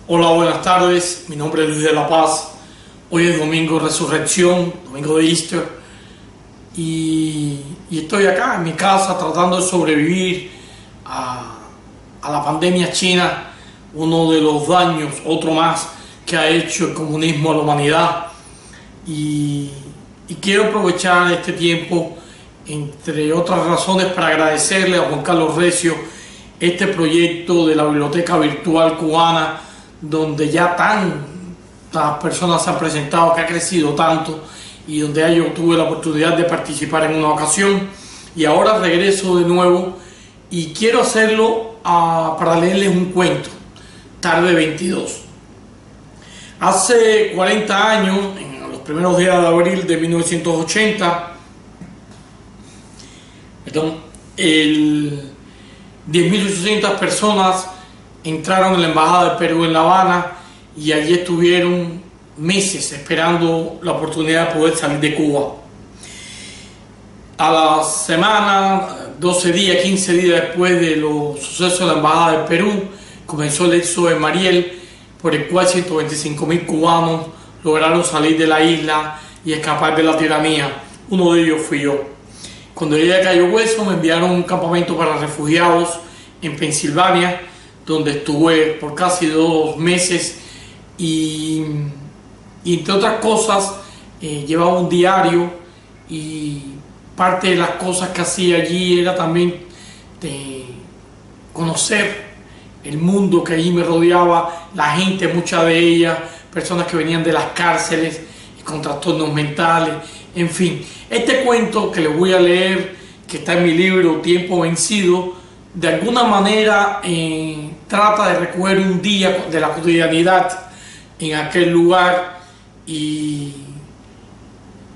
Hola, buenas tardes. Mi nombre es Luis de la Paz. Hoy es domingo de resurrección, domingo de Easter. Y estoy acá en mi casa tratando de sobrevivir a la pandemia china, uno de los daños, otro más, que ha hecho el comunismo a la humanidad. Y quiero aprovechar este tiempo, entre otras razones, para agradecerle a Juan Carlos Recio este proyecto de la Biblioteca Virtual Cubana, donde ya tantas personas se han presentado, que ha crecido tanto, y donde yo tuve la oportunidad de participar en una ocasión, y ahora regreso de nuevo y quiero hacerlo para leerles un cuento, Tarde 22. Hace 40 años, en los primeros días de abril de 1980, 10.800 personas entraron en la Embajada del Perú en La Habana y allí estuvieron meses esperando la oportunidad de poder salir de Cuba. A la semana, 12 días, 15 días después de los sucesos de la Embajada del Perú, comenzó el éxodo de Mariel, por el cual 125.000 cubanos lograron salir de la isla y escapar de la tiranía. Uno de ellos fui yo. Cuando llegué a Cayo Hueso me enviaron a un campamento para refugiados en Pensilvania, donde estuve por casi 2 meses y entre otras cosas llevaba un diario, y parte de las cosas que hacía allí era también de conocer el mundo que allí me rodeaba, la gente, muchas de ellas personas que venían de las cárceles y con trastornos mentales, en fin. Este cuento que les voy a leer, que está en mi libro Tiempo Vencido, de alguna manera trata de recoger un día de la cotidianidad en aquel lugar, y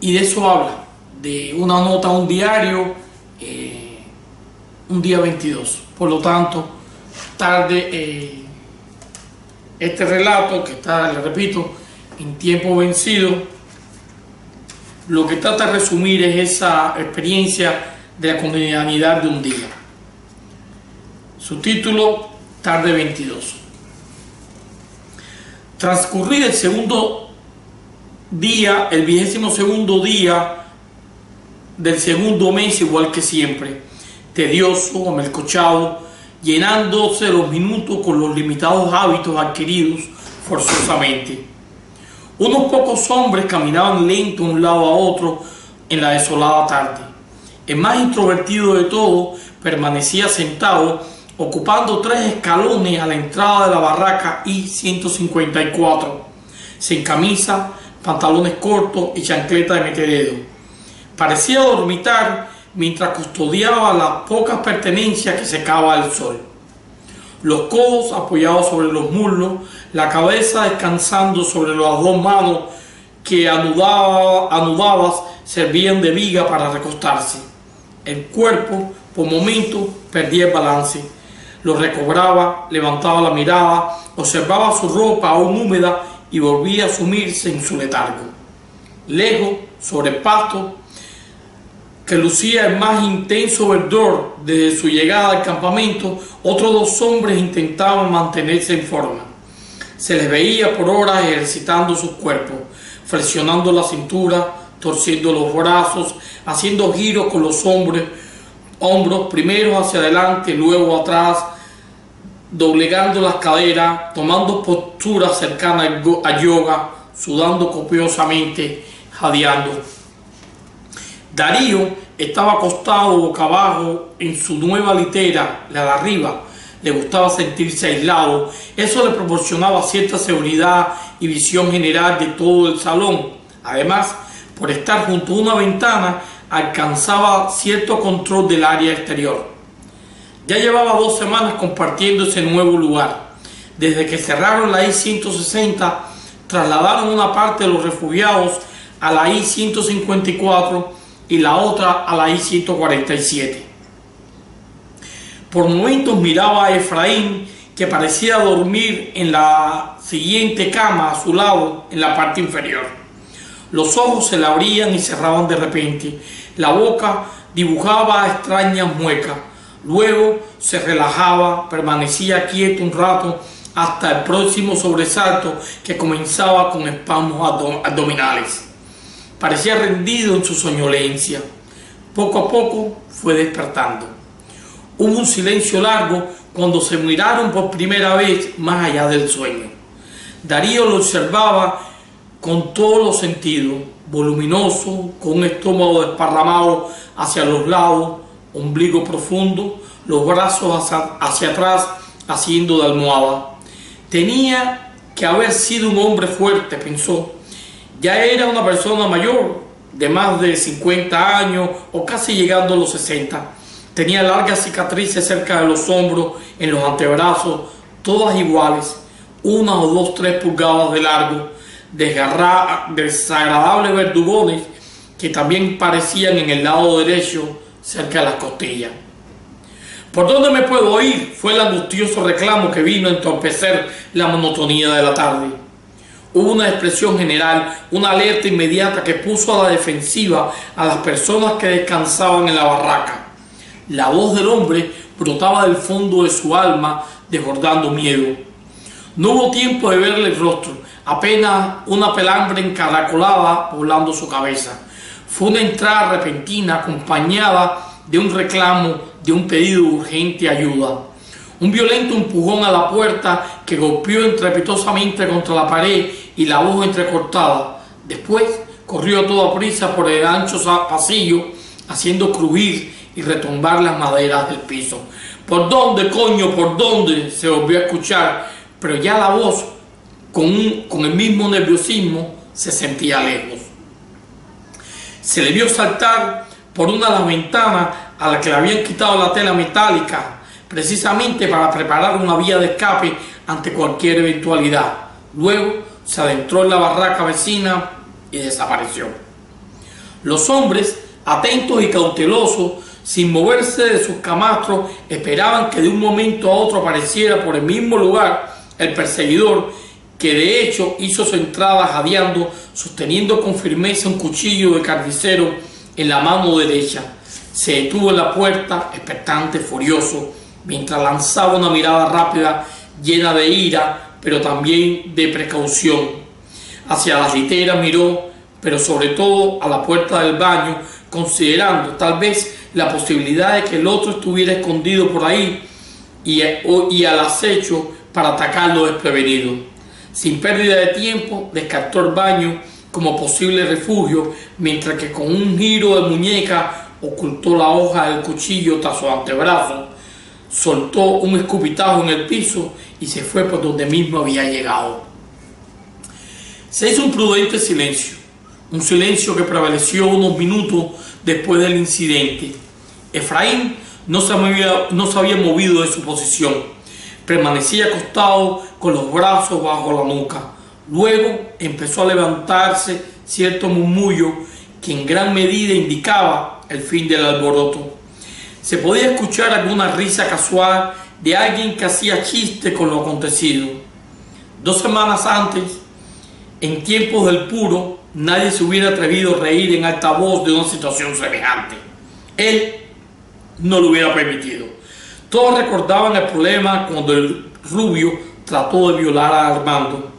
de eso habla, de una nota, un diario, un día 22. Por lo tanto, este relato que está, le repito, en Tiempo Vencido, lo que trata de resumir es esa experiencia de la cotidianidad de un día. Su título, Tarde 22. Transcurrir el segundo día, el 22º día del segundo mes, igual que siempre, tedioso, amelcochado, llenándose los minutos con los limitados hábitos adquiridos forzosamente. Unos pocos hombres caminaban lento de un lado a otro en la desolada tarde. El más introvertido de todos permanecía sentado, ocupando 3 escalones a la entrada de la barraca I-154, sin camisa, pantalones cortos y chancleta de metededo. Parecía dormitar mientras custodiaba las pocas pertenencias que secaba al sol. Los codos apoyados sobre los muslos, la cabeza descansando sobre las 2 manos que anudadas servían de viga para recostarse. El cuerpo, por momentos, perdía el balance. Lo recobraba, levantaba la mirada, observaba su ropa aún húmeda y volvía a sumirse en su letargo. Lejos, sobre el pasto, que lucía el más intenso verdor desde su llegada al campamento, otros 2 hombres intentaban mantenerse en forma. Se les veía por horas ejercitando sus cuerpos, flexionando la cintura, torciendo los brazos, haciendo giros con los hombros, primero hacia adelante, luego atrás, doblegando las caderas, tomando posturas cercanas a yoga, sudando copiosamente, jadeando. Darío estaba acostado boca abajo en su nueva litera, la de arriba. Le gustaba sentirse aislado. Eso le proporcionaba cierta seguridad y visión general de todo el salón. Además, por estar junto a una ventana, alcanzaba cierto control del área exterior. Ya llevaba 2 semanas compartiendo ese nuevo lugar. Desde que cerraron la I-160, trasladaron una parte de los refugiados a la I-154 y la otra a la I-147. Por momentos miraba a Efraín, que parecía dormir en la siguiente cama a su lado, en la parte inferior. Los ojos se le abrían y cerraban de repente. La boca dibujaba extrañas muecas. Luego se relajaba, permanecía quieto un rato, hasta el próximo sobresalto que comenzaba con espasmos abdominales. Parecía rendido en su soñolencia. Poco a poco fue despertando. Hubo un silencio largo cuando se miraron por primera vez más allá del sueño. Darío lo observaba con todos los sentidos, voluminoso, con un estómago desparramado hacia los lados, ombligo profundo, los brazos hacia atrás haciendo de almohada. Tenía que haber sido un hombre fuerte, pensó. Ya era una persona mayor, de más de 50 años o casi llegando a los 60. Tenía largas cicatrices cerca de los hombros, en los antebrazos, todas iguales, 1 o 2, 3 pulgadas de largo, desagradables verdugones que también parecían en el lado derecho, cerca de las costillas. ¿Por dónde me puedo ir?, fue el angustioso reclamo que vino a entorpecer la monotonía de la tarde. Hubo una expresión general, una alerta inmediata que puso a la defensiva a las personas que descansaban en la barraca. La voz del hombre brotaba del fondo de su alma, desbordando miedo. No hubo tiempo de verle el rostro, apenas una pelambre encaracolada poblando su cabeza. Fue una entrada repentina acompañada de un reclamo, de un pedido urgente de ayuda. Un violento empujón a la puerta que golpeó estrepitosamente contra la pared y la voz entrecortada. Después corrió a toda prisa por el ancho pasillo, haciendo crujir y retumbar las maderas del piso. ¿Por dónde, coño? ¿Por dónde?, se volvió a escuchar, pero ya la voz, con el mismo nerviosismo, se sentía lejos. Se le vio saltar por una de las ventanas a la que le habían quitado la tela metálica, precisamente para preparar una vía de escape ante cualquier eventualidad. Luego se adentró en la barraca vecina y desapareció. Los hombres, atentos y cautelosos, sin moverse de sus camastros, esperaban que de un momento a otro apareciera por el mismo lugar el perseguidor, que de hecho hizo su entrada jadeando, sosteniendo con firmeza un cuchillo de carnicero en la mano derecha. Se detuvo en la puerta, expectante, furioso, mientras lanzaba una mirada rápida, llena de ira, pero también de precaución. Hacia las literas miró, pero sobre todo a la puerta del baño, considerando tal vez la posibilidad de que el otro estuviera escondido por ahí y al acecho para atacarlo desprevenido. Sin pérdida de tiempo, descartó el baño como posible refugio, mientras que con un giro de muñeca ocultó la hoja del cuchillo tras su antebrazo, soltó un escupitajo en el piso y se fue por donde mismo había llegado. Se hizo un prudente silencio, un silencio que prevaleció unos minutos después del incidente. Efraín no se había movido de su posición, permanecía acostado con los brazos bajo la nuca. Luego empezó a levantarse cierto murmullo que en gran medida indicaba el fin del alboroto. Se podía escuchar alguna risa casual de alguien que hacía chiste con lo acontecido. 2 semanas antes, en tiempos del puro, nadie se hubiera atrevido a reír en alta voz de una situación semejante. Él no lo hubiera permitido. Todos recordaban el problema cuando el rubio trató de violar a Armando.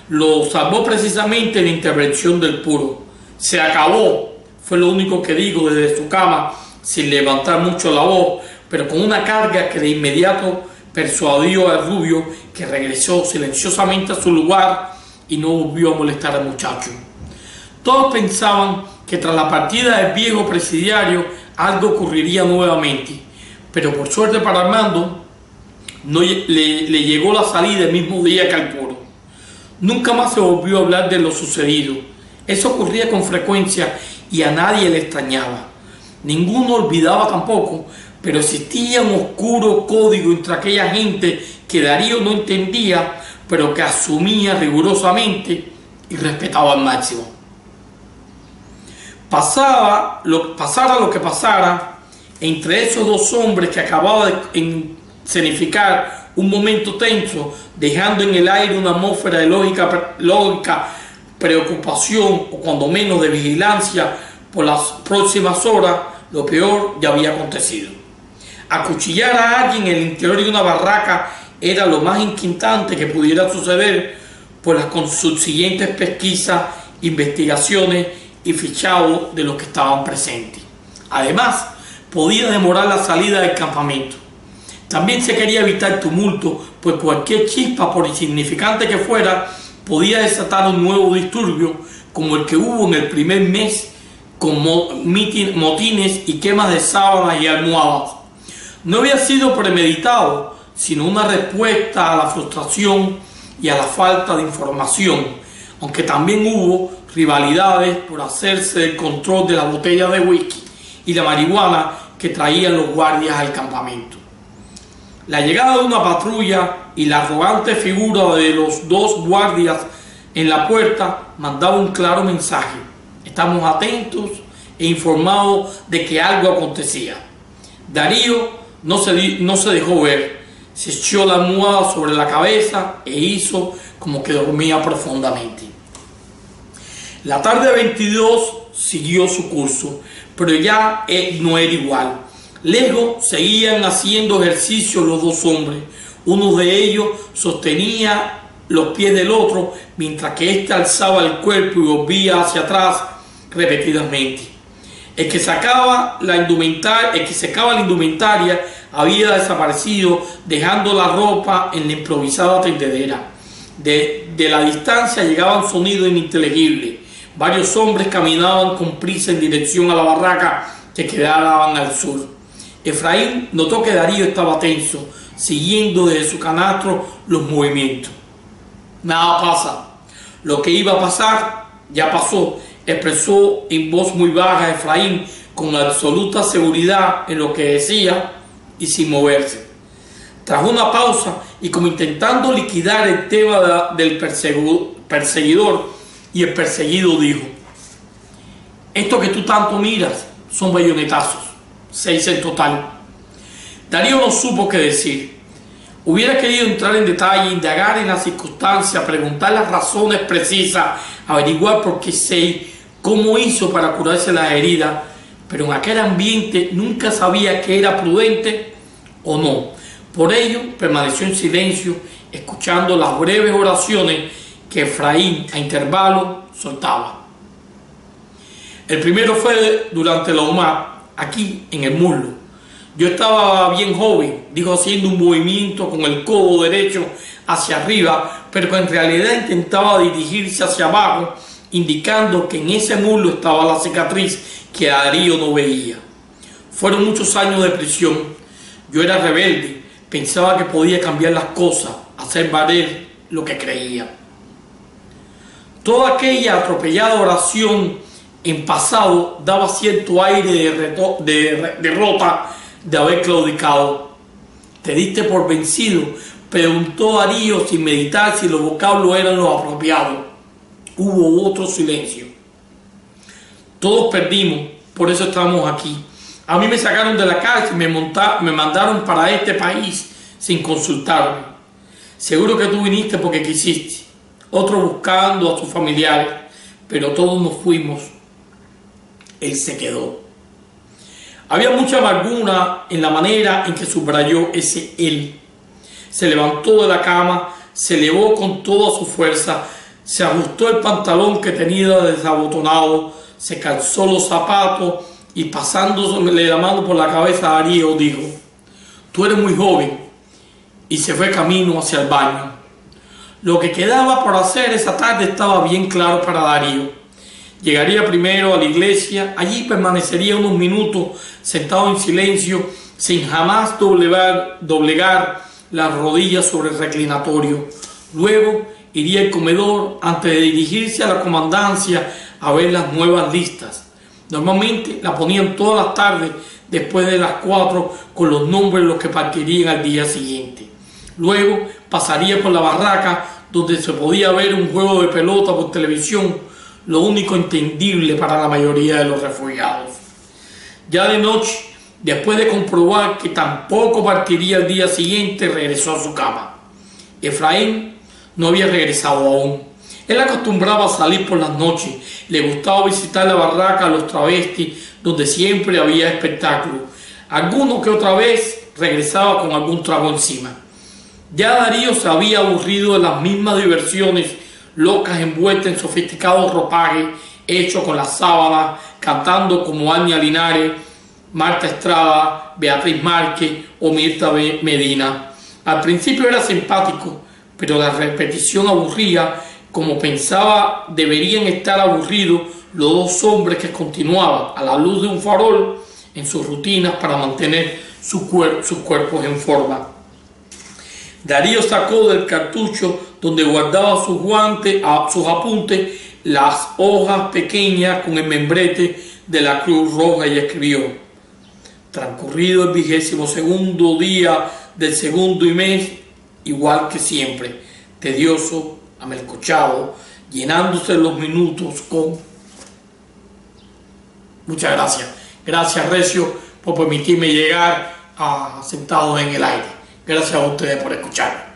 Lo salvó precisamente la intervención del puro. Se acabó, fue lo único que dijo desde su cama, sin levantar mucho la voz, pero con una carga que de inmediato persuadió al rubio, que regresó silenciosamente a su lugar y no volvió a molestar al muchacho. Todos pensaban que tras la partida del viejo presidiario algo ocurriría nuevamente, pero por suerte para Armando no le llegó la salida el mismo día que al puro. Nunca más se volvió a hablar de lo sucedido. Eso ocurría con frecuencia y a nadie le extrañaba. Ninguno olvidaba tampoco, pero existía un oscuro código entre aquella gente que Darío no entendía, pero que asumía rigurosamente y respetaba al máximo. Pasara lo que pasara, entre esos dos hombres que acababa de escenificar un momento tenso, dejando en el aire una atmósfera de lógica preocupación o cuando menos de vigilancia por las próximas horas, lo peor ya había acontecido. Acuchillar a alguien en el interior de una barraca era lo más inquietante que pudiera suceder por las subsiguientes pesquisas, investigaciones y fichados de los que estaban presentes. Además, podía demorar la salida del campamento. También se quería evitar tumulto, pues cualquier chispa, por insignificante que fuera, podía desatar un nuevo disturbio como el que hubo en el primer mes, con motines y quemas de sábanas y almohadas. No había sido premeditado, sino una respuesta a la frustración y a la falta de información, aunque también hubo rivalidades por hacerse del control de la botella de whisky y la marihuana que traían los guardias al campamento. La llegada de una patrulla y la arrogante figura de los dos guardias en la puerta mandaba un claro mensaje: estamos atentos e informados de que algo acontecía. Darío no se dejó ver, se echó la almohada sobre la cabeza e hizo como que dormía profundamente. La tarde 22 siguió su curso, pero ya no era igual. Lejos seguían haciendo ejercicio los dos hombres. Uno de ellos sostenía los pies del otro, mientras que éste alzaba el cuerpo y volvía hacia atrás repetidamente. El que secaba la indumentaria había desaparecido, dejando la ropa en la improvisada tendedera. De la distancia llegaban sonidos ininteligibles. Varios hombres caminaban con prisa en dirección a la barraca que quedaban al sur. Efraín notó que Darío estaba tenso, siguiendo desde su canastro los movimientos. Nada pasa. Lo que iba a pasar ya pasó, expresó en voz muy baja Efraín, con absoluta seguridad en lo que decía y sin moverse. Tras una pausa y como intentando liquidar el tema del perseguidor, y el perseguido dijo: esto que tú tanto miras son bayonetazos, 6 en total. Darío no supo qué decir. Hubiera querido entrar en detalle, indagar en las circunstancias, preguntar las razones precisas, averiguar por qué 6, cómo hizo para curarse las heridas, pero en aquel ambiente nunca sabía que era prudente o no. Por ello permaneció en silencio, escuchando las breves oraciones que Efraín a intervalos soltaba. El primero fue durante la humada, aquí en el muslo. Yo estaba bien joven, dijo haciendo un movimiento con el codo derecho hacia arriba, pero en realidad intentaba dirigirse hacia abajo, indicando que en ese muslo estaba la cicatriz que Darío no veía. Fueron muchos años de prisión. Yo era rebelde, pensaba que podía cambiar las cosas, hacer valer lo que creía. Toda aquella atropellada oración en pasado daba cierto aire de derrota de haber claudicado. ¿Te diste por vencido?, preguntó Darío sin meditar si los vocablos eran los apropiados. Hubo otro silencio. Todos perdimos, por eso estamos aquí. A mí me sacaron de la cárcel, me mandaron para este país sin consultarme. Seguro que tú viniste porque quisiste. Otros buscando a sus familiares, pero todos nos fuimos. Él se quedó. Había mucha amargura en la manera en que subrayó ese él. Se levantó de la cama, se elevó con toda su fuerza, se ajustó el pantalón que tenía desabotonado, se calzó los zapatos y pasándole la mano por la cabeza a Darío dijo: tú eres muy joven, y se fue camino hacia el baño. Lo que quedaba por hacer esa tarde estaba bien claro para Darío. Llegaría primero a la iglesia, allí permanecería unos minutos sentado en silencio, sin jamás doblegar las rodillas sobre el reclinatorio. Luego iría al comedor antes de dirigirse a la comandancia a ver las nuevas listas. Normalmente la ponían todas las tardes después de las 4 con los nombres de los que partirían al día siguiente. Luego pasaría por la barraca donde se podía ver un juego de pelota por televisión, lo único entendible para la mayoría de los refugiados. Ya de noche, después de comprobar que tampoco partiría el día siguiente, regresó a su cama. Efraín no había regresado aún. Él acostumbraba a salir por las noches, le gustaba visitar la barraca de los travestis, donde siempre había espectáculo. Alguno que otra vez regresaba con algún trago encima. Ya Darío se había aburrido de las mismas diversiones locas envueltas en sofisticados ropajes hechos con las sábanas, cantando como Ania Linares, Marta Estrada, Beatriz Márquez o Mirta Medina. Al principio era simpático, pero la repetición aburría, como pensaba deberían estar aburridos los dos hombres que continuaban a la luz de un farol en sus rutinas para mantener sus cuerpos en forma. Darío sacó del cartucho donde guardaba sus guantes, sus apuntes, las hojas pequeñas con el membrete de la Cruz Roja y escribió: transcurrido el 22º día del segundo mes, igual que siempre, tedioso, amelcochado, llenándose los minutos con... Muchas gracias. Gracias, Recio, por permitirme llegar a Sentados en el Aire. Gracias a ustedes por escucharme.